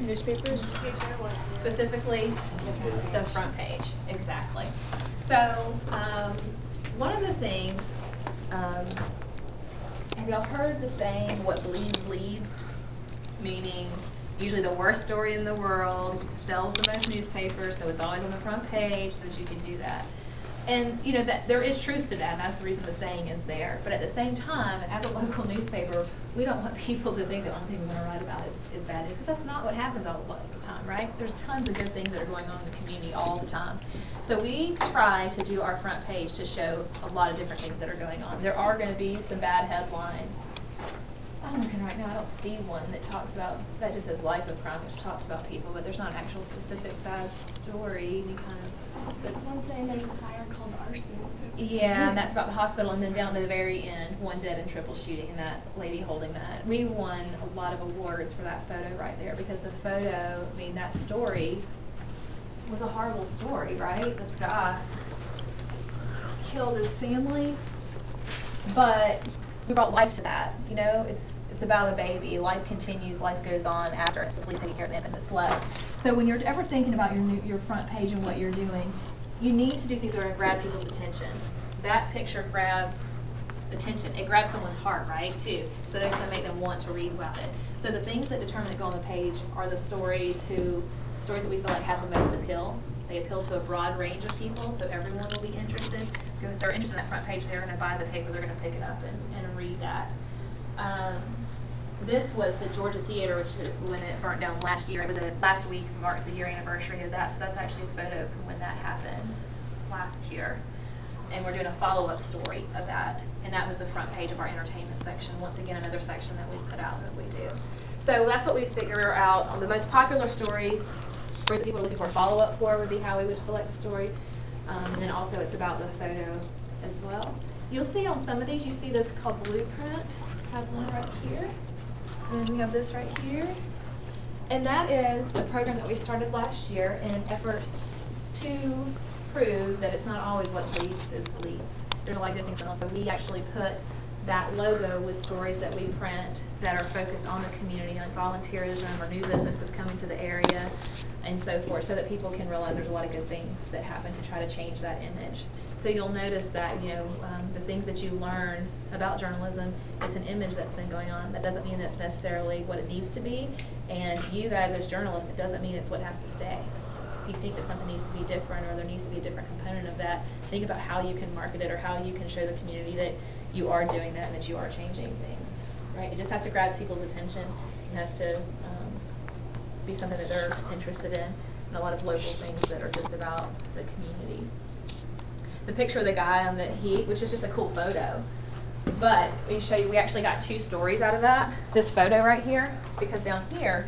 Newspapers? Specifically, the front page, exactly. So, one of the things, have y'all heard the saying, what bleeds leads? Meaning, usually the worst story in the world sells the most newspapers, so it's always on the front page so that you can do that. And you know that there is truth to that, and that's the reason the saying is there. But at the same time, as a local newspaper, we don't want people to think the only thing we want to write about is bad news, because that's not what happens all the time, right? There's tons of good things that are going on in the community all the time. So we try to do our front page to show a lot of different things that are going on. There are going to be some bad headlines. I'm looking right now, I don't see one that talks about, that just says life of crime, which talks about people, but there's not an actual specific bad story, any kind of. There's one saying there's a fire called arson. Yeah, and that's about the hospital, and then down to the very end, one dead in triple shooting, and that lady holding that. We won a lot of awards for that photo right there, because the photo, I mean, that story was a horrible story, right? This guy killed his family, but we brought life to that, you know? It's about a baby. Life continues, life goes on after the police taking care of the infant that's left. So when you're ever thinking about your front page and what you're doing, you need to do things that are going to grab people's attention. That picture grabs attention. It grabs someone's heart, right, too. So that's going to make them want to read about it. So the things that determine to go on the page are the stories that we feel like have the most appeal. They appeal to a broad range of people, so everyone will be interested. Because if they're interested in that front page, they're going to buy the paper, they're going to pick it up and read that. This was the Georgia Theater, which when it burnt down last year. It was last week marked the year anniversary of that, so that's actually a photo from when that happened last year. And we're doing a follow-up story of that, and that was the front page of our entertainment section. Once again, another section that we put out that we do. So that's what we figure out. On the most popular story that people are looking for a follow-up for would be how we would select the story. And then also it's about the photo as well. You'll see on some of these, you see this called Blueprint. I have one right here. And we have this right here. And that is a program that we started last year in an effort to prove that it's not always what leads is leads. There's a lot of good things going on. So we actually put that logo with stories that we print that are focused on the community, like volunteerism or new businesses coming to the area and so forth, so that people can realize there's a lot of good things that happen to try to change that image. So you'll notice that, you know, the things that you learn about journalism, it's an image that's been going on. That doesn't mean it's necessarily what it needs to be. And you guys as journalists, it doesn't mean it's what has to stay. If you think that something needs to be different or there needs to be a different component of that, think about how you can market it or how you can show the community that you are doing that and that you are changing things. Right? It just has to grab people's attention. It has to be something that they're interested in, and a lot of local things that are just about the community. The picture of the guy on the heat, which is just a cool photo, but we show you, we actually got two stories out of that. This photo right here, because down here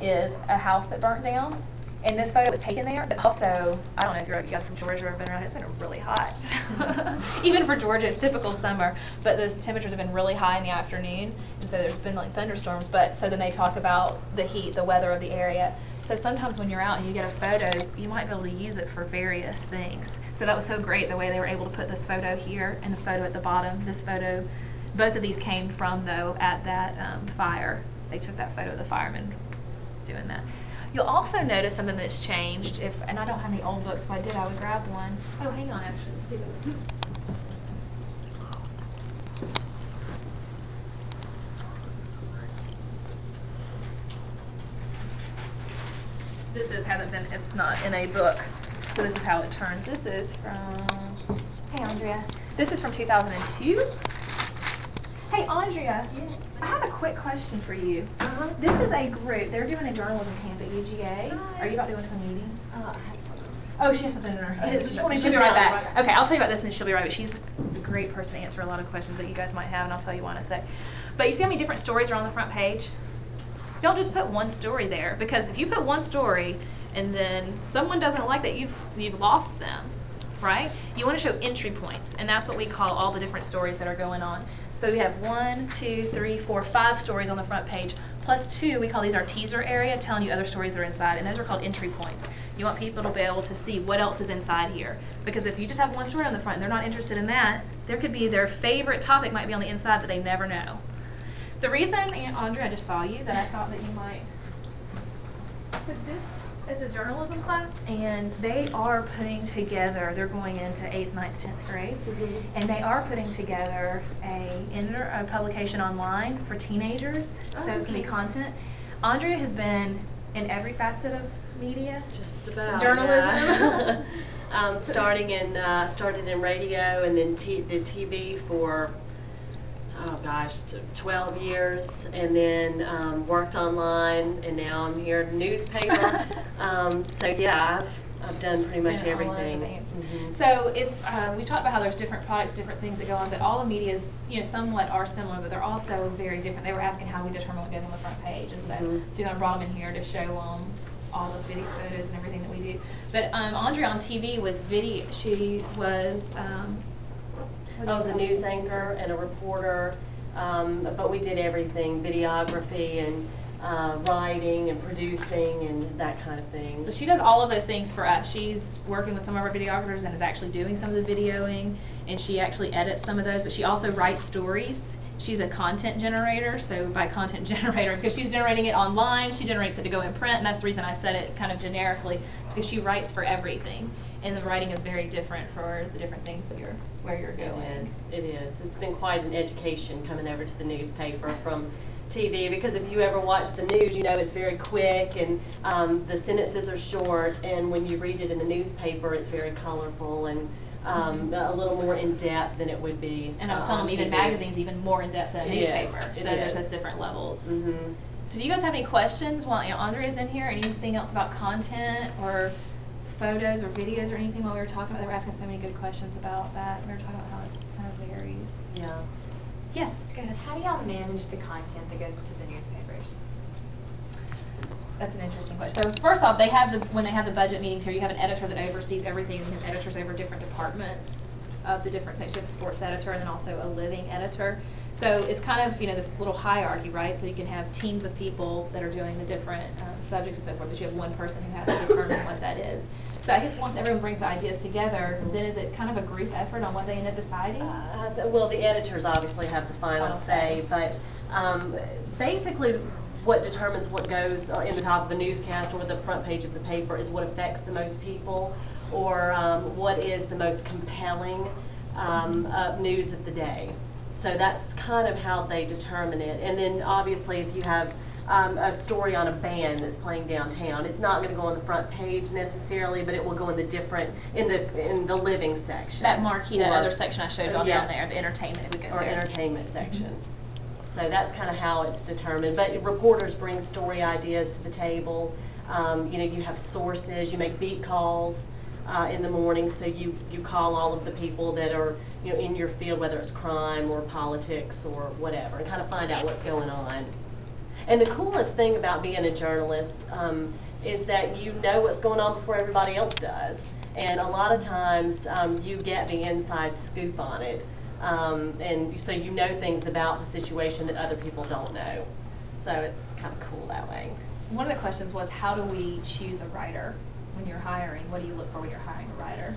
is a house that burnt down, and this photo was taken there, but also, I don't know if you guys from Georgia have been around, it's been really hot. Even for Georgia, it's typical summer, but the temperatures have been really high in the afternoon, and so there's been like thunderstorms, but so then they talk about the heat, the weather of the area. So sometimes when you're out and you get a photo, you might be able to use it for various things. So that was so great the way they were able to put this photo here and the photo at the bottom. This photo, both of these came from, though, at that fire. They took that photo of the firemen doing that. You'll also notice something that's changed, and I don't have any old books, if I did I would grab one. Oh, hang on, actually. It's not in a book, so this is how it turns. This is from, hey Andrea, this is from 2002. Hey Andrea, yes. I have a quick question for you. This is a group, they're doing a journalism camp at UGA. Hi. Are you about to go into a meeting? I have something. Oh, she has something in her head. She'll be right back. Okay, I'll tell you about this and she'll be right back. She's a great person to answer a lot of questions that you guys might have, and I'll tell you why in a sec. But you see how many different stories are on the front page? Don't just put one story there, because if you put one story and then someone doesn't like that, you've lost them, right? You want to show entry points, and that's what we call all the different stories that are going on. So we have 1, 2, 3, 4, 5 stories on the front page, plus 2, we call these our teaser area, telling you other stories that are inside, and those are called entry points. You want people to be able to see what else is inside here, because if you just have one story on the front and they're not interested in that, there could be their favorite topic might be on the inside, but they never know. The reason, Aunt Andrea, I just saw you, that I thought that you might So this is a journalism class, and they are putting together, they're going into 8th, 9th, 10th grades, and they are putting together a publication online for teenagers, so it's going to be content. Andrea has been in every facet of media. Just about. Journalism. Yeah. Started in radio, and then did TV for, oh gosh, 12 years, and then worked online, and now I'm here at a newspaper. So yeah, I've done pretty much everything. So if we talked about how there's different products, different things that go on, but all the media is, somewhat are similar, but they're also very different. They were asking how we determine what goes on the front page, and so I brought them in here to show them all the video photos and everything that we do. But Andrea on TV was video. She was. I was a news anchor and a reporter, but we did everything: videography and writing and producing and that kind of thing. So she does all of those things for us. She's working with some of our videographers and is actually doing some of the videoing, and she actually edits some of those, but she also writes stories. She's a content generator, so by content generator, because she's generating it online, she generates it to go in print, and that's the reason I said it kind of generically, because she writes for everything. And the writing is very different for the different things that where you're going. It is. It's been quite an education coming over to the newspaper from TV, because if you ever watch the news, it's very quick, and the sentences are short, and when you read it in the newspaper, it's very colorful and a little more in-depth than it would be. And I was telling them even magazines even more in-depth than a newspaper, so there's just different levels. So do you guys have any questions while Andrea's in here? Anything else about content or photos or videos or anything while we were talking about? They were asking so many good questions about that. We were talking about how it kind of varies. Yeah. Yes, go ahead. How do y'all manage the content that goes into the newspapers? That's an interesting question. So first off, when they have the budget meetings here, you have an editor that oversees everything, and you have editors over different departments of the different sections. You have a sports editor and then also a living editor. So it's kind of, this little hierarchy, right? So you can have teams of people that are doing the different subjects and so forth, but you have one person who has to determine what that is. So I guess once everyone brings the ideas together, then is it kind of a group effort on what they end up deciding? Well, the editors obviously have the final say, but basically what determines what goes in the top of a newscast or the front page of the paper is what affects the most people, or what is the most compelling news of the day. So that's kind of how they determine it. And then obviously if you have a story on a band that's playing downtown, it's not going to go on the front page necessarily, but it will go in the living section. That marquee, that other section I showed you down there, the entertainment, it would go there. Entertainment section. So that's kind of how it's determined. But reporters bring story ideas to the table. You have sources, you make beat calls in the morning, so you call all of the people that are in your field, whether it's crime or politics or whatever, and kind of find out what's going on. And the coolest thing about being a journalist is that you know what's going on before everybody else does. And a lot of times you get the inside scoop on it. And so you know things about the situation that other people don't know. So it's kind of cool that way. One of the questions was, how do we choose a writer when you're hiring? What do you look for when you're hiring a writer?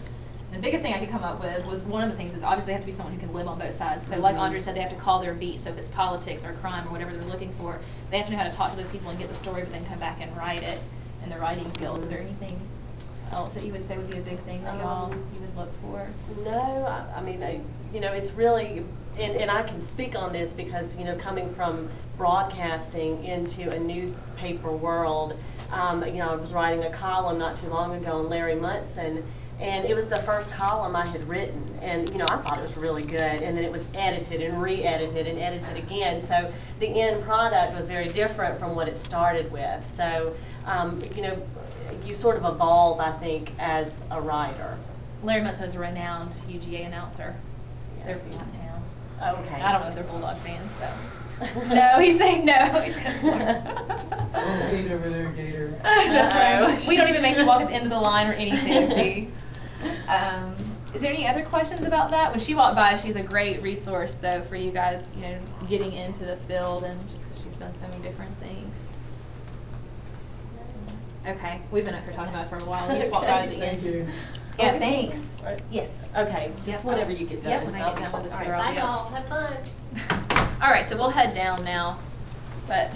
And the biggest thing I could come up with was, one of the things is obviously they have to be someone who can live on both sides. So like Andrea said, they have to call their beat. So if it's politics or crime or whatever they're looking for, they have to know how to talk to those people and get the story, but then come back and write it and the writing skills. Is there anything else that you would say would be a big thing that you would look for? No, I mean, it's really, and I can speak on this because, coming from broadcasting into a newspaper world, I was writing a column not too long ago on Larry Munson, and it was the first column I had written, and I thought it was really good, and then it was edited and re-edited and edited again, so the end product was very different from what it started with. So, you sort of evolve, I think, as a writer. Larry Munson is a renowned UGA announcer. Yes. They're from town. Okay. I don't know if they're Bulldog fans, so. No, he's saying no. Gator over there, Gator. We don't even make you walk at the end of the line or anything, see. Is there any other questions about that? When she walked by, she's a great resource, though, for you guys, getting into the field, and just because she's done so many different things. Okay, we've been up here talking about it for a while. You just walked by at the end. Thank you. Yeah, thanks. Right. Yes. Okay, just whenever you get done. Yep, when I get done with this. All right, bye y'all. Have fun. All right, so we'll head down now, but